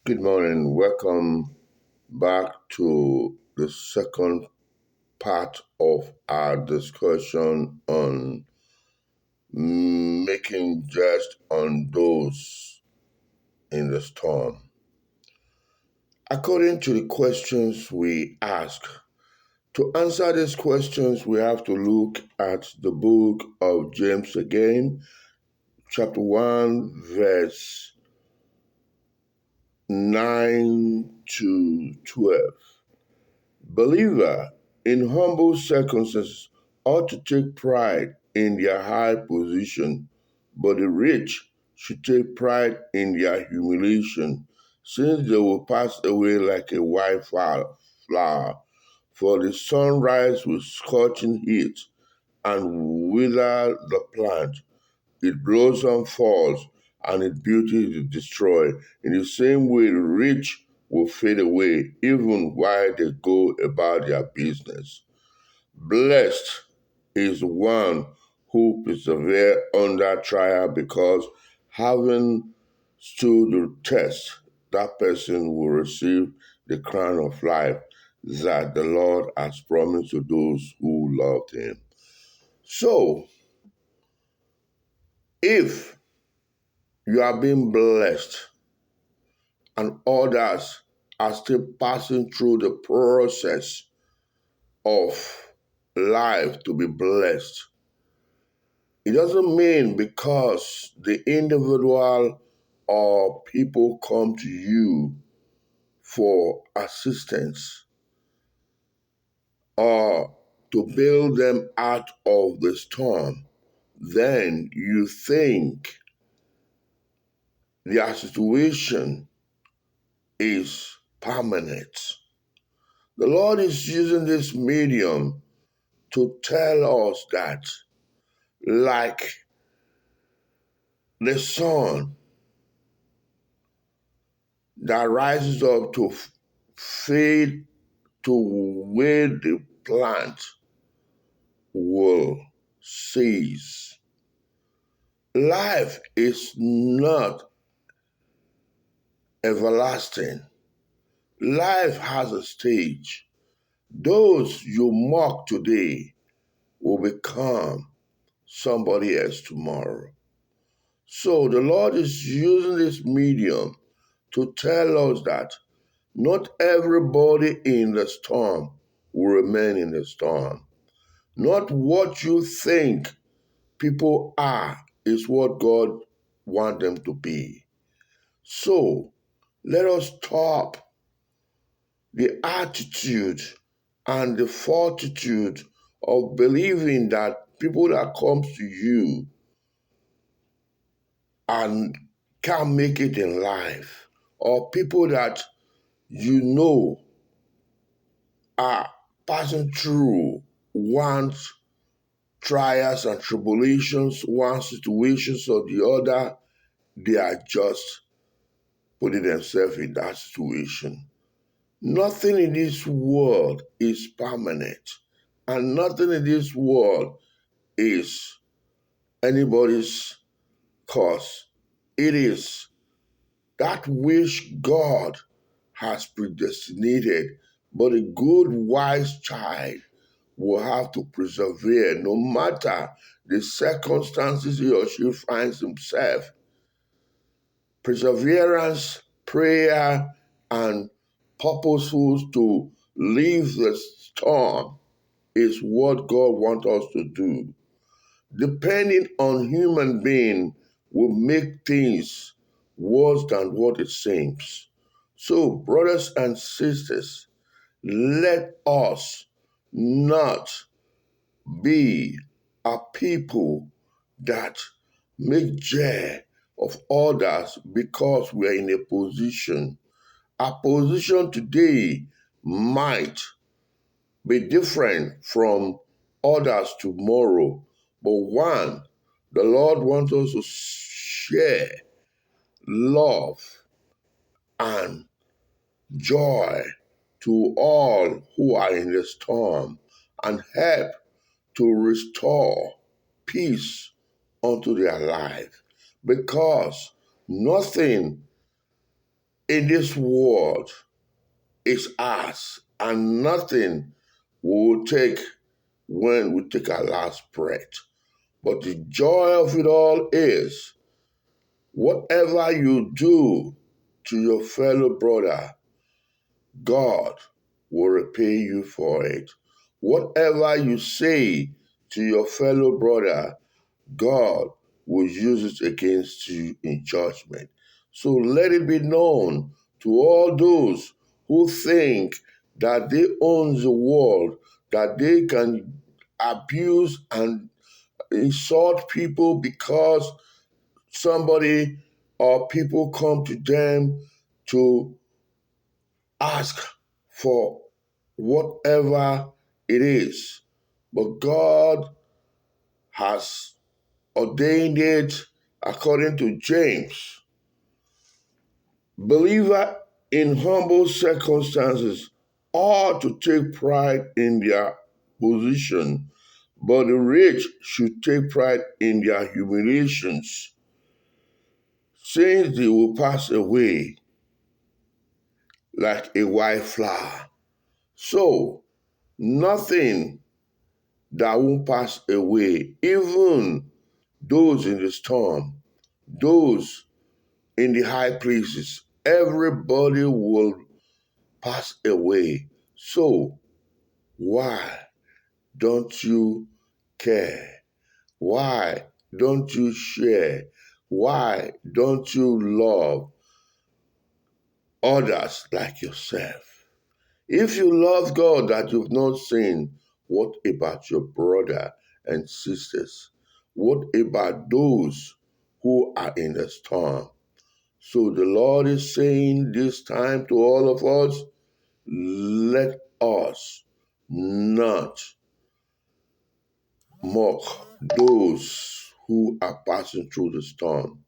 Good morning. Welcome back to the second part of our discussion on making jest on those in the storm. According to the questions we ask, to answer these questions, we have to look at the book of James again, chapter 1, verse 9 to 12. Believer in humble circumstances ought to take pride in their high position, but the rich should take pride in their humiliation, since they will pass away like a white flower. For the sun rises with scorching heat and wither the plant. Its blossom falls, and its beauty is destroyed. In the same way, the rich will fade away, even while they go about their business. Blessed is one who perseveres under trial, because having stood the test, that person will receive the crown of life that the Lord has promised to those who loved him. So, if you are being blessed and others are still passing through the process of life to be blessed, it doesn't mean because the individual or people come to you for assistance or to bail them out of the storm, then you think their situation is permanent. The Lord is using this medium to tell us that, like the sun that rises up to fade to where the plant will cease, life is not everlasting. Life has a stage. Those you mock today will become somebody else tomorrow. So the Lord is using this medium to tell us that not everybody in the storm will remain in the storm. Not what you think people are is what God wants them to be. So let us stop the attitude and the fortitude of believing that people that comes to you and can't make it in life, or people that you know are passing through one trials and tribulations, one situations or the other, they are just putting themselves in that situation. Nothing in this world is permanent, and nothing in this world is anybody's cause. It is that which God has predestinated, but a good, wise child will have to persevere no matter the circumstances he or she finds himself. Perseverance, prayer, and purposeful to leave the storm is what God wants us to do. Depending on human being will make things worse than what it seems. So, brothers and sisters, let us not be a people that make joy of others because we are in a position. Our position today might be different from others tomorrow, but one, the Lord wants us to share love and joy to all who are in the storm and help to restore peace unto their life, because nothing in this world is ours, and nothing we will take when we take our last breath. But the joy of it all is whatever you do to your fellow brother, God will repay you for it. Whatever you say to your fellow brother, God will use it against you in judgment. So let it be known to all those who think that they own the world, that they can abuse and insult people because somebody or people come to them to ask for whatever it is. But God has ordained it according to James. Believer in humble circumstances ought to take pride in their position, but the rich should take pride in their humiliations, since they will pass away like a white flower. So, nothing that won't pass away, even those in the storm, those in the high places, everybody will pass away. So, why don't you care? Why don't you share? Why don't you love others like yourself? If you love God that you've not seen, what about your brother and sisters? What about those who are in the storm? So the Lord is saying this time to all of us, let us not mock those who are passing through the storm.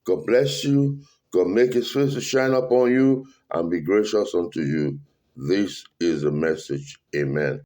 God bless you. God make his face to shine upon you and be gracious unto you. This is the message. Amen.